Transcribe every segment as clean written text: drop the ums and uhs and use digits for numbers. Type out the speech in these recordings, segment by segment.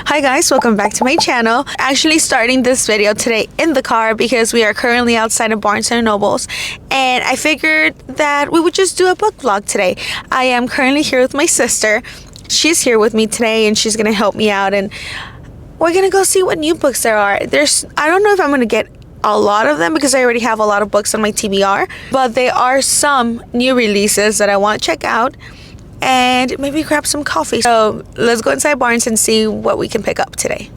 Hi guys, welcome back to my channel. Actually starting this video today in the car because we are currently outside of Barnes & Nobles, and I figured that we would just do a book vlog today. I am currently here with my sister. She's here with me today and she's gonna help me out, and we're gonna go see what new books there are. I don't know if I'm gonna get a lot of them because I already have a lot of books on my TBR, but there are some new releases that I want to check out and maybe grab some coffee. So let's go inside Barnes and see what we can pick up today.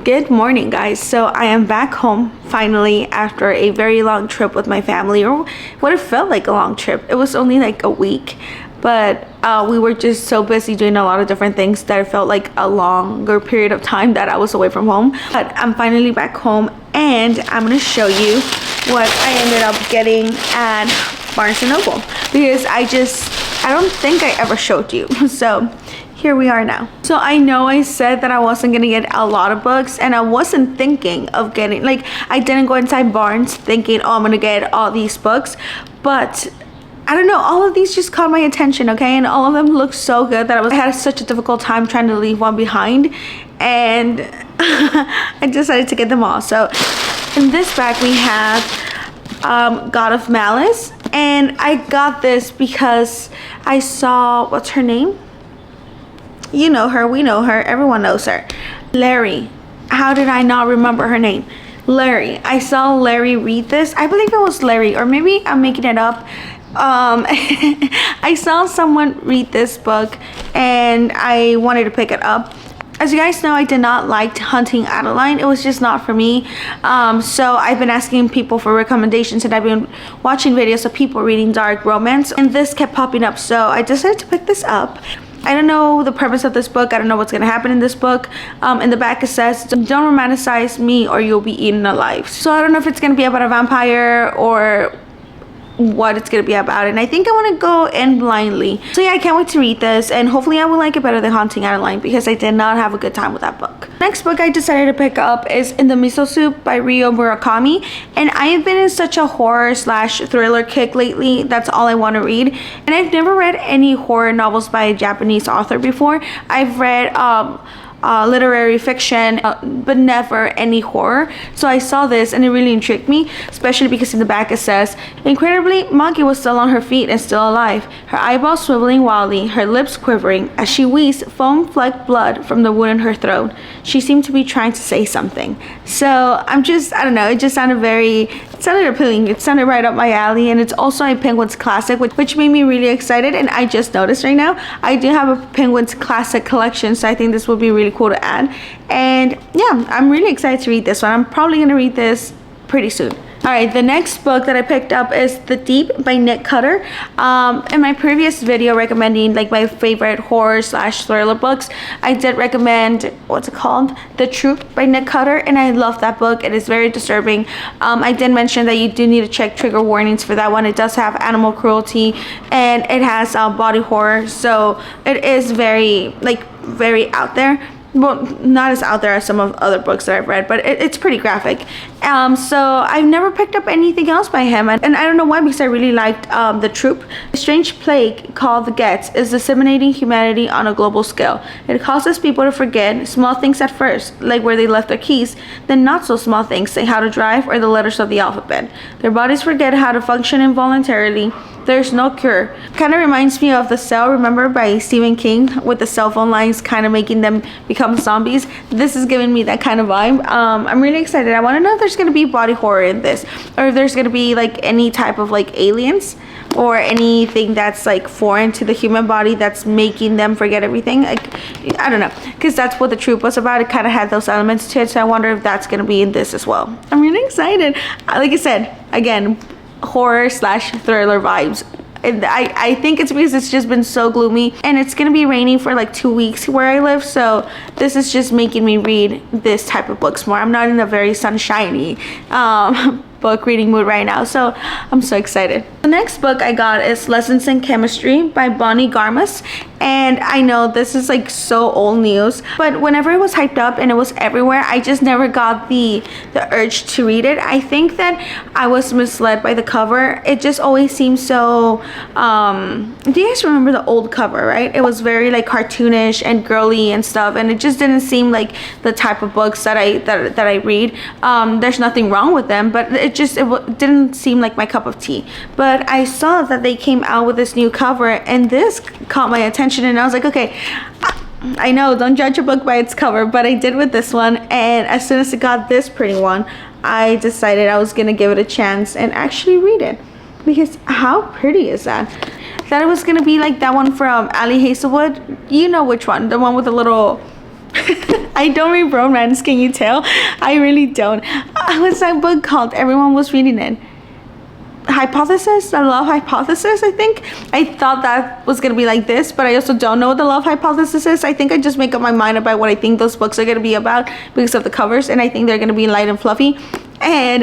Good morning guys. So I am back home finally after a very long trip with my family, or what it felt like a long trip. It was only like a week, but we were just so busy doing a lot of different things that it felt like a longer period of time that I was away from home. But I'm finally back home and I'm gonna show you what I ended up getting at Barnes & Noble, because I don't think I ever showed you. So here we are now. So I know I said that I wasn't gonna get a lot of books, and I wasn't thinking of getting, like, I didn't go inside Barnes thinking, oh, I'm gonna get all these books, but I don't know, all of these just caught my attention, okay? And all of them look so good that I had such a difficult time trying to leave one behind. And I decided to get them all. So in this bag we have God of Malice. And I got this because I saw, what's her name? You know her, we know her, everyone knows her. Larry. How did I not remember her name? Larry. I saw Larry read this. I believe it was Larry, or maybe I'm making it up. I saw someone read this book and I wanted to pick it up. As you guys know, I did not like Hunting Adeline. It was just not for me. So I've been asking people for recommendations, and I've been watching videos of people reading dark romance, and this kept popping up. So I decided to pick this up. I don't know the purpose of this book. I don't know what's gonna happen in this book. In the back it says, don't romanticize me or you'll be eaten alive. So I don't know if it's gonna be about a vampire or what it's gonna be about, and I think I want to go in blindly. So yeah, I can't wait to read this, and hopefully I will like it better than Haunting Adeline, because I did not have a good time with that book. Next book I decided to pick up is In the Miso Soup by Ryo Murakami, and I have been in such a horror slash thriller kick lately. That's all I want to read, and I've never read any horror novels by a Japanese author before. I've read literary fiction, but never any horror. So I saw this and it really intrigued me, especially because in the back it says, incredibly, Maki was still on her feet and still alive, her eyeballs swiveling wildly, her lips quivering. As she wheezed, foam flecked blood from the wound in her throat. She seemed to be trying to say something. So I don't know, it just sounded appealing. It sounded right up my alley, and it's also a Penguins classic, which made me really excited. And I just noticed right now, I do have a Penguins classic collection, so I think this will be really cool to add. And yeah, I'm really excited to read this one. I'm probably gonna read this pretty soon. Alright, the next book that I picked up is The Deep by Nick Cutter. In my previous video recommending like my favorite horror slash thriller books, I did recommend, what's it called? The Troop by Nick Cutter, and I love that book. It is very disturbing. I did mention that you do need to check trigger warnings for that one. It does have animal cruelty, and it has body horror, so it is very out there. Well, not as out there as some of other books that I've read, but it's pretty graphic. So I've never picked up anything else by him, and I don't know why, because I really liked The Troop. A strange plague called the Gets is disseminating humanity on a global scale. It causes people to forget small things at first, like where they left their keys, then not so small things, like how to drive or the letters of the alphabet. Their bodies forget how to function involuntarily. There's no cure. Kind of reminds me of The Cell, remember, by Stephen King, with the cell phone lines kind of making them become zombies. This is giving me that kind of vibe. I'm really excited. I want to know if there's going to be body horror in this, or if there's going to be like any type of like aliens or anything that's like foreign to the human body that's making them forget everything. Like, I don't know, because that's what The Troop was about. It kind of had those elements to it, so I wonder if that's going to be in this as well. I'm really excited. Like I said, again, horror slash thriller vibes. And I think it's because it's just been so gloomy, and it's gonna be raining for like 2 weeks where I live, so this is just making me read this type of books more. I'm not in a very sunshiny book reading mood right now, so I'm so excited. The next book I got is Lessons in Chemistry by Bonnie Garmus, and I know this is like so old news, but whenever it was hyped up and it was everywhere, I just never got the urge to read it. I think that I was misled by the cover. It just always seemed so do you guys remember the old cover, right? It was very like cartoonish and girly and stuff, and it just didn't seem like the type of books that I read. There's nothing wrong with them, but it didn't seem like my cup of tea. But I saw that they came out with this new cover, and this caught my attention, and I was like, okay, I know, don't judge a book by its cover, but I did with this one. And as soon as it got this pretty one, I decided I was gonna give it a chance and actually read it, because how pretty is that? That it was gonna be like that one from Ali Hazelwood. You know which one, the one with the little I don't read romance, can you tell? I really don't. What's that book called? Everyone was reading it. Hypothesis, the Love Hypothesis, I think. I thought that was gonna be like this, but I also don't know what the Love Hypothesis is. I think I just make up my mind about what I think those books are gonna be about because of the covers, and I think they're gonna be light and fluffy. And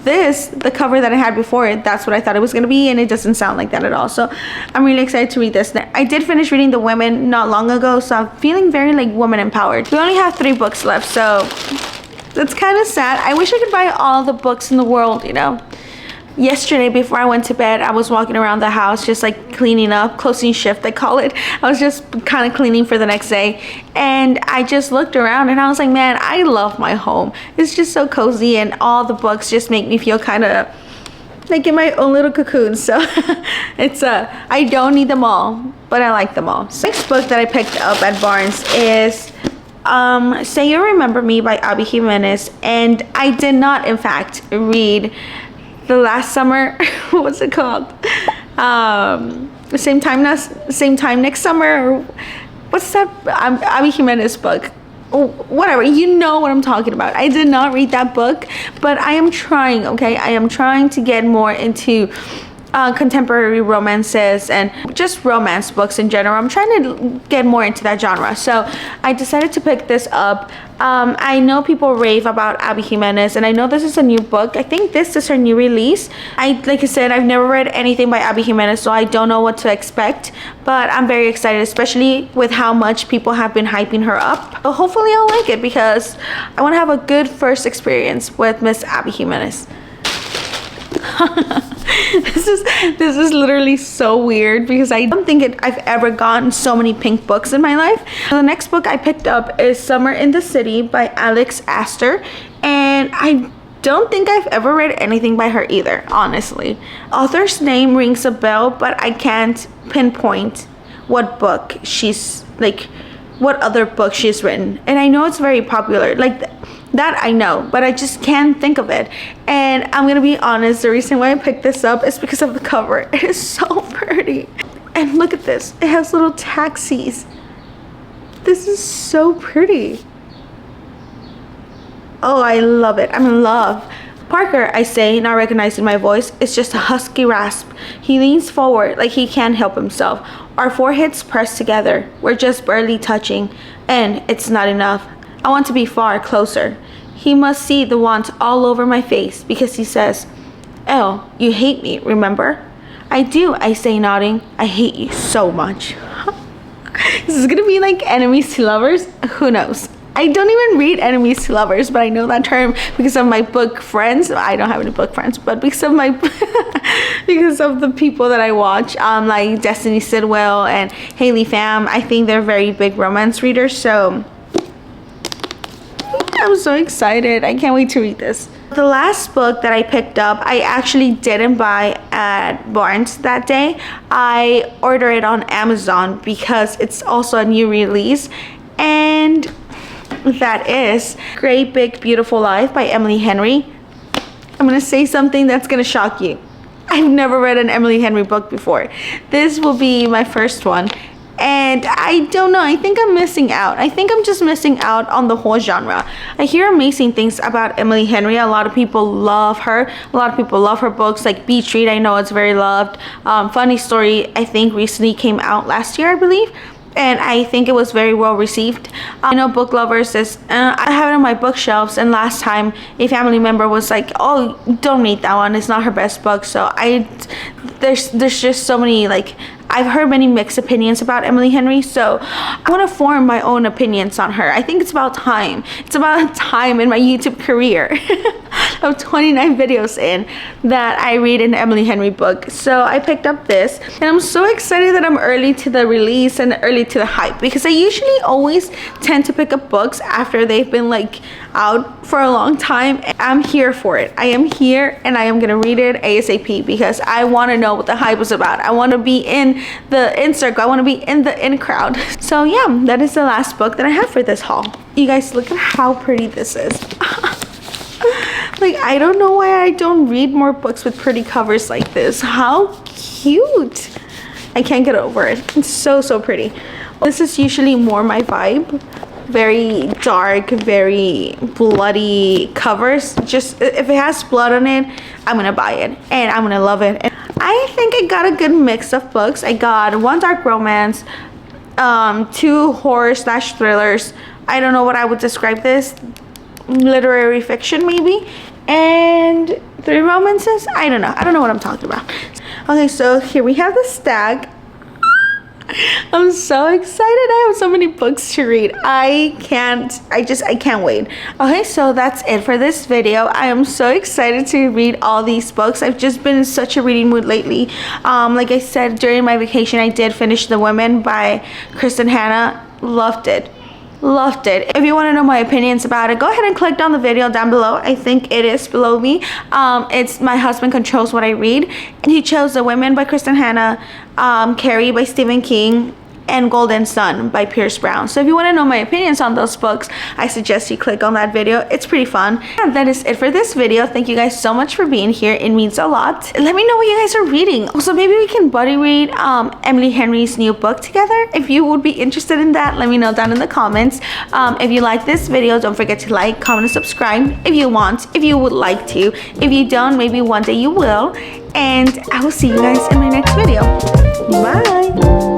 the cover that I had before it, that's what I thought it was gonna be, and it doesn't sound like that at all. So I'm really excited to read this. I did finish reading The Women not long ago, so I'm feeling very like woman empowered. We only have 3 books left, so that's kind of sad. I wish I could buy all the books in the world, you know, yesterday before I went to bed, I was walking around the house just like cleaning up, closing shift they call it. I was just kind of cleaning for the next day, and I just looked around and I was like, man, I love my home. It's just so cozy, and all the books just make me feel kind of like in my own little cocoon. So it's I don't need them all, but I like them all. So next book that I picked up at Barnes is Say You Remember Me by Abby Jimenez, and I did not in fact read The Last Summer. What's it called? Same time next summer, or what's that Abby Jimenez book? Whatever, you know what I'm talking about. I did not read that book, but I am trying, okay? I am trying to get more into contemporary romances and just romance books in general. I'm trying to get more into that genre, so I decided to pick this up. I know people rave about Abby Jimenez, and I know this is a new book. I think this is her new release. Like I said, I've never read anything by Abby Jimenez, so I don't know what to expect, but I'm very excited, especially with how much people have been hyping her up. So hopefully I'll like it, because I want to have a good first experience with Miss Abby Jimenez. This is literally so weird, because I don't think I've ever gotten so many pink books in my life. The next book I picked up is Summer in the City by Alex Astor, and I don't think I've ever read anything by her either, honestly. Author's name rings a bell, but I can't pinpoint what book she's like, what other book she's written. And I know it's very popular, like that I know, but I just can't think of it. And I'm gonna be honest, the reason why I picked this up is because of the cover. It is so pretty. And look at this, it has little taxis. This is so pretty. Oh, I love it. I'm in love. Parker, I say, not recognizing my voice, is just a husky rasp. He leans forward like he can't help himself. Our foreheads press together. We're just barely touching, and it's not enough. I want to be far closer. He must see the want all over my face, because he says, "Elle, you hate me, remember?" "I do," I say, nodding. "I hate you so much." This is gonna be like enemies to lovers? Who knows? I don't even read enemies to lovers, but I know that term because of my book friends. I don't have any book friends, but because of my because of the people that I watch, like Destiny Sidwell and Haley Pham. I think they're very big romance readers, so I'm so excited. I can't wait to read this. The last book that I picked up, I actually didn't buy at Barnes that day. I ordered it on Amazon because it's also a new release, and that is Great Big Beautiful Life by Emily Henry. I'm gonna say something that's gonna shock you. I've never read an Emily Henry book before. This will be my first one. And I don't know, I think I'm missing out. I think I'm just missing out on the whole genre. I hear amazing things about Emily Henry. A lot of people love her. A lot of people love her books, like Beach Read, I know it's very loved. Funny Story, I think recently came out last year, I believe. And I think it was very well received. I know Book Lovers is, I have it on my bookshelves, and last time a family member was like, "Oh, don't read that one, it's not her best book." So there's just so many, like, I've heard many mixed opinions about Emily Henry, so I want to form my own opinions on her. I think it's about time. It's about time in my YouTube career of 29 videos in that I read an Emily Henry book. So I picked up this, and I'm so excited that I'm early to the release and early to the hype, because I usually always tend to pick up books after they've been like out for a long time. I'm here for it. I am here, and I am gonna read it ASAP because I want to know what the hype is about. I want to be in the in circle. I want to be in the in crowd. So yeah, that is the last book that I have for this haul. You guys, look at how pretty this is. Like, I don't know why I don't read more books with pretty covers like this. How cute. I can't get over it. It's so pretty. This is usually more my vibe. Very dark, very bloody covers. Just if it has blood on it, I'm gonna buy it and I'm gonna love it. And I think I got a good mix of books. I got one dark romance, 2 horror/thrillers. I don't know what I would describe this. Literary fiction maybe, and 3 romances. I don't know what I'm talking about. Okay, so here we have the stag. I'm so excited. I have so many books to read. I can't wait. Okay, so that's it for this video. I am so excited to read all these books. I've just been in such a reading mood lately. Like I said, during my vacation, I did finish The Women by Kristen Hanna. Loved it. If you want to know my opinions about it, go ahead and click on the video down below. I think it is below me. It's My Husband Controls What I Read, and he chose The Women by Kristen Hanna, Carrie by Stephen King, and Golden Sun by Pierce Brown. So if you want to know my opinions on those books, I suggest you click on that video. It's pretty fun. And that is it for this video. Thank you guys so much for being here. It means a lot. Let me know what you guys are reading. Also, maybe we can buddy read Emily Henry's new book together. If you would be interested in that, let me know down in the comments. If you like this video, don't forget to like, comment, and subscribe if you want, if you would like to. If you don't, maybe one day you will. And I will see you guys in my next video. Bye.